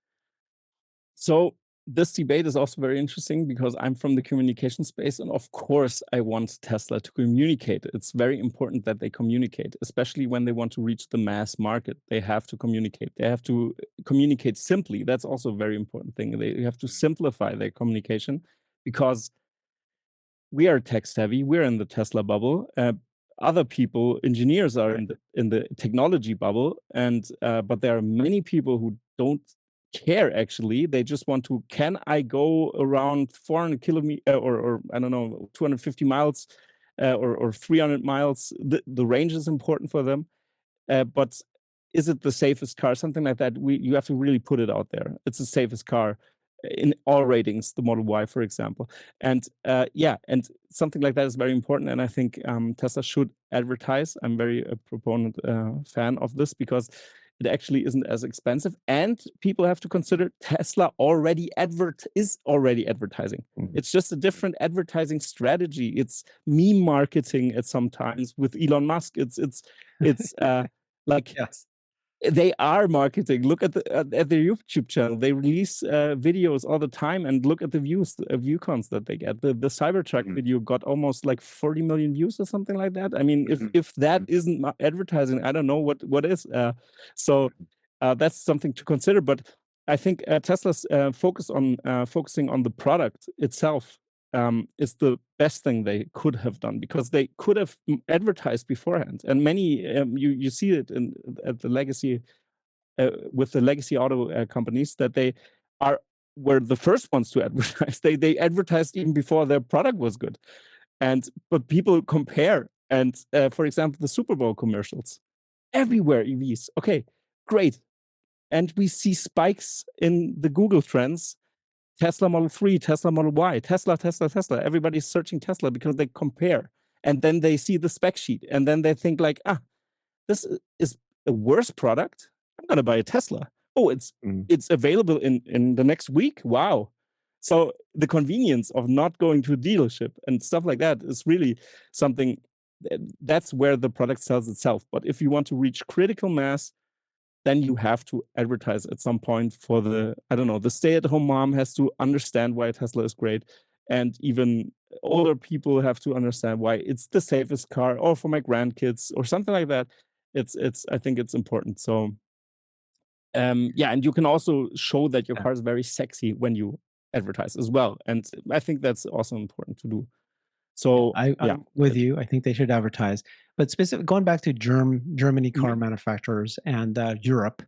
So this debate is also very interesting because I'm from the communication space, and of course, I want Tesla to communicate. It's very important that they communicate, especially when they want to reach the mass market. They have to communicate. They have to communicate simply. That's also a very important thing. They have to simplify their communication because we are text heavy. We're in the Tesla bubble. Other people, engineers, are in the technology bubble, and but there are many people who don't care. Actually, they just want to. Can I go around 400 kilometers or I don't know 250 miles or 300 miles? The range is important for them, but is it the safest car? Something like that. You have to really put it out there. It's the safest car in all ratings, the Model Y, for example. And and something like that is very important. And I think Tesla should advertise. I'm very a proponent fan of this because it actually isn't as expensive. And people have to consider Tesla is already advertising. Mhm. It's just a different advertising strategy. It's meme marketing at sometimes with Elon Musk. It's like Yes. they are marketing. Look at their YouTube channel. They release videos all the time, and look at the view counts that they get. The CyberTruck Mhm. video got almost like 40 million views or something like that. I mean, if that isn't advertising, I don't know what is. So that's something to consider. But I think Tesla's focusing on the product itself is the best thing they could have done because they could have advertised beforehand. And many you see it at the legacy with the legacy auto companies that they were the first ones to advertise. They advertised even before their product was good. But people compare, and for example, the Super Bowl commercials, everywhere EVs. Okay, great. And we see spikes in the Google trends. Tesla Model 3, Tesla Model Y, Tesla, Tesla, Tesla. Everybody's searching Tesla because they compare. And then they see the spec sheet. And then they think like, this is a worse product. I'm going to buy a Tesla. Oh, it's available in the next week. Wow. So the convenience of not going to a dealership and stuff like that is really something that's where the product sells itself. But if you want to reach critical mass, then you have to advertise at some point for the, I don't know, the stay-at-home mom has to understand why Tesla is great. And even older people have to understand why it's the safest car, or for my grandkids or something like that. I think it's important. So yeah, and you can also show that your Yeah. car is very sexy when you advertise as well. And I think that's also important to do. So yeah, I'm with you. I think they should advertise. But specific, going back to Germany car manufacturers and Europe,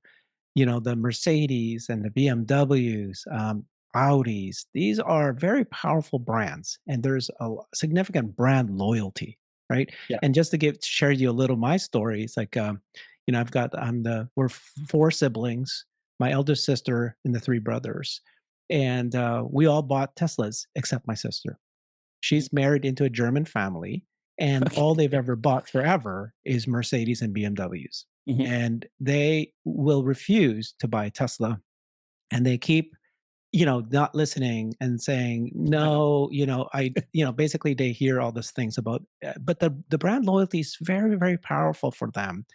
the Mercedes and the BMWs, Audis, these are very powerful brands, and there's significant brand loyalty, right? Yeah. And just to share you a little my story, it's like, we're four siblings, my eldest sister and the three brothers, and we all bought Teslas except my sister. She's married into a German family, and all they've ever bought forever is Mercedes and BMWs. Mhm. And they will refuse to buy Tesla. And they keep, not listening and saying, no, basically they hear all these things about, but the brand loyalty is very, very powerful for them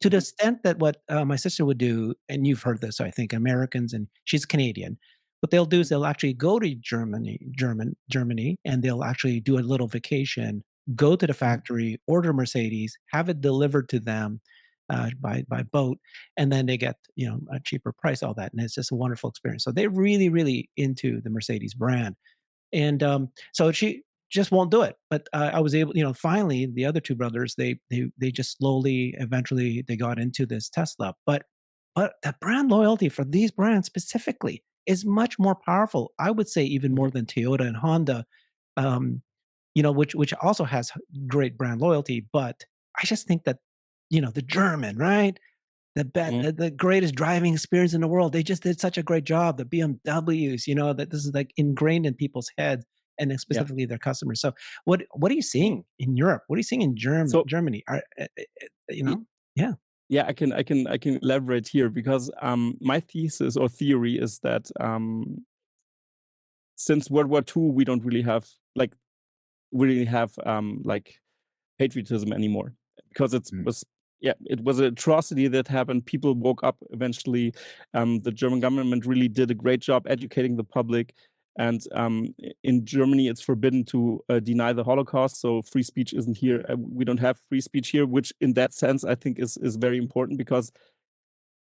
to the extent that what my sister would do, and you've heard this, I think, Americans, and she's Canadian. What they'll do is they'll actually go to Germany, and they'll actually do a little vacation, go to the factory, order Mercedes, have it delivered to them by boat, and then they get a cheaper price, all that, and it's just a wonderful experience. So they're really, really into the Mercedes brand, and so she just won't do it. But I was able, finally, the other two brothers, they just slowly, eventually, they got into this Tesla. But the brand loyalty for these brands specifically is much more powerful. I would say even more than Toyota and Honda, um, which also has great brand loyalty. But I just think that the German, right? Mhm. The greatest driving experience in the world. They just did such a great job. The BMWs, that this is like ingrained in people's heads, and then Yeah. specifically their customers. So what are you seeing in Europe? What are you seeing in So Germany? y- Yeah. yeah, I can elaborate here because my thesis or theory is that since World War II, we don't really have like patriotism anymore, because Mm. it was an atrocity that happened. People woke up eventually. The German government really did a great job educating the public, and in Germany it's forbidden to deny the Holocaust, so free speech isn't here. We don't have free speech here, which in that sense I think is very important, because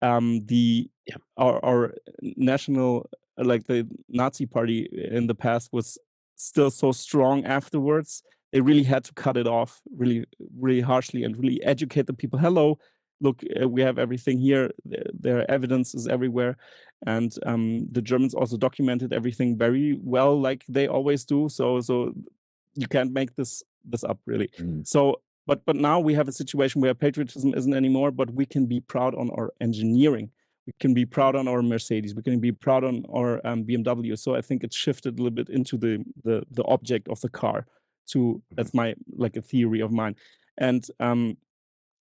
the Yeah. our national, like the Nazi party in the past, was still so strong afterwards. They really had to cut it off really, really harshly and really educate the people. Hello, look, we have everything here. Their evidence is everywhere, and the Germans also documented everything very well, like they always do. So you can't make this up, really. Mm. So but now we have a situation where patriotism isn't anymore, but we can be proud on our engineering. We can be proud on our Mercedes. We can be proud on our BMW. So I think it's shifted a little bit into the object of the car. That's my, like, a theory of mine, and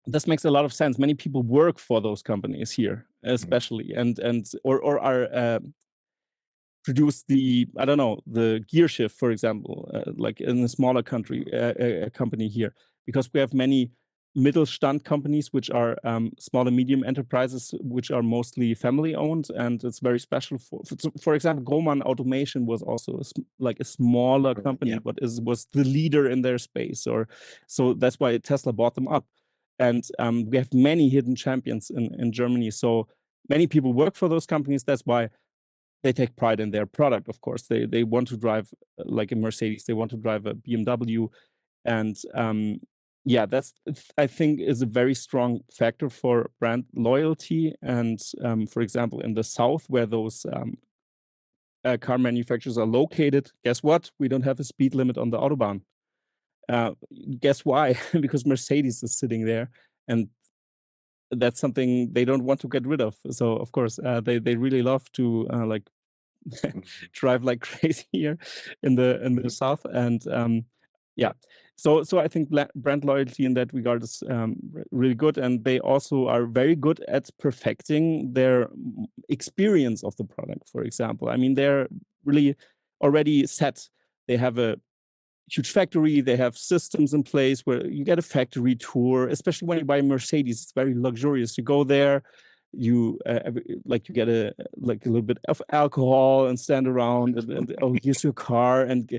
this makes a lot of sense. Many people work for those companies here, especially, or are produce the, I don't know, the gear shift, for example, like in a smaller country, a company here, because we have many Mittelstand companies, which are small and medium enterprises, which are mostly family owned, and it's very special for example, Grohmann Automation was also like a smaller company, Yeah. but was the leader in their space, or so that's why Tesla bought them up. And we have many hidden champions in Germany, so many people work for those companies. That's why they take pride in their product. Of course, they want to drive like a Mercedes, they want to drive a BMW, and yeah, that's, I think, is a very strong factor for brand loyalty. And for example, in the south, where those car manufacturers are located, guess what? We don't have a speed limit on the autobahn. guess why? Because Mercedes is sitting there, and that's something they don't want to get rid of. So of course, they really love to like drive like crazy here in the south, and yeah. So I think brand loyalty in that regard is really good, and they also are very good at perfecting their experience of the product. For example, I mean, they're really already set. They have a huge factory. They have systems in place where you get a factory tour, especially when you buy a Mercedes. It's very luxurious. You go there, you like you get a little bit of alcohol and stand around, and oh, here's your car, and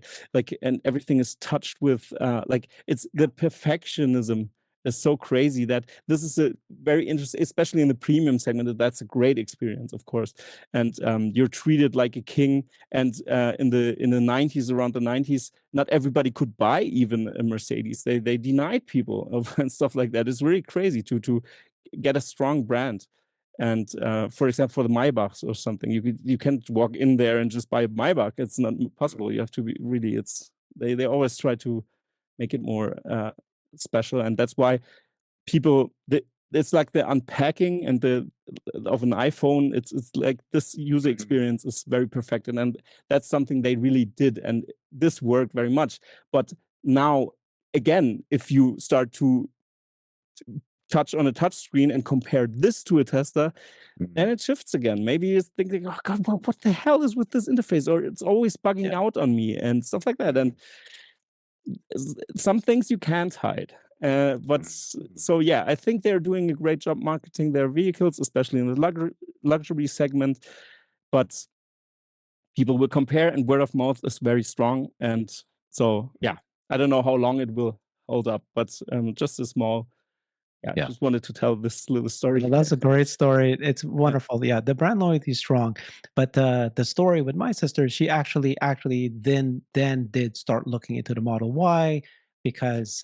and everything is touched with like, it's the perfectionism is so crazy that this is a very interesting, especially in the premium segment. That's a great experience, of course, and you're treated like a king. And in the 90s, around the 90s, not everybody could buy even a Mercedes. They denied people of and stuff like that. It's really crazy to get a strong brand. And for example, for the Maybachs or something, you can't walk in there and just buy a Maybach. It's not possible. You have to be really. They always try to make it more special, and that's why people. It's like the unpacking and the of an iPhone. It's like this user experience is very perfect, and that's something they really did, and this worked very much. But now, again, if you start to touch on a touch screen and compare this to a Tesla, then it shifts again. Maybe you're thinking, oh God, what the hell is with this interface? Or it's always bugging Yeah. out on me and stuff like that. And some things you can't hide. But so yeah, I think they're doing a great job marketing their vehicles, especially in the luxury segment. But people will compare, and word of mouth is very strong. And so yeah, I don't know how long it will hold up, but just a small. Yeah, I Yeah. just wanted to tell this little story. Well, that's a great story. It's wonderful. Yeah, the brand loyalty is strong, but the story with my sister, she actually then did start looking into the Model Y because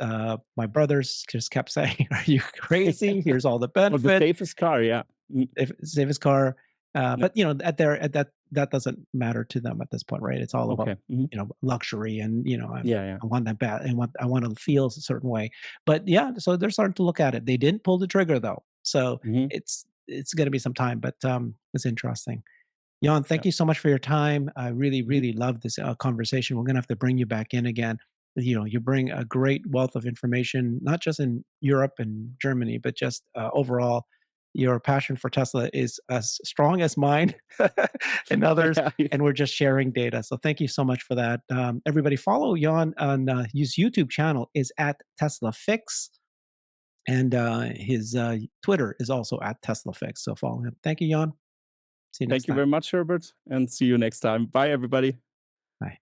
my brothers just kept saying, "Are you crazy? Here's all the Or the benefit. safest car, yeah. If safest car." Yeah. But you know, at that doesn't matter to them at this point, right? It's all about Okay. Mhm. luxury, and Yeah. I want that bad, and I want to feel a certain way. But yeah, so they're starting to look at it. They didn't pull the trigger though, so Mhm. it's going to be some time. But it's interesting. Jan, Yeah. thank you so much for your time. I really, Mhm. really love this conversation. We're going to have to bring you back in again. You bring a great wealth of information, not just in Europe and Germany, but just overall. Your passion for Tesla is as strong as mine and others, Yeah. and we're just sharing data. So thank you so much for that. Everybody, follow Jan on his YouTube channel is at Tesla Fix, and his Twitter is also at Tesla Fix. So follow him. Thank you, Jan. See you next Thank you time. very much, Herbert, and see you next time. Bye, everybody. Bye.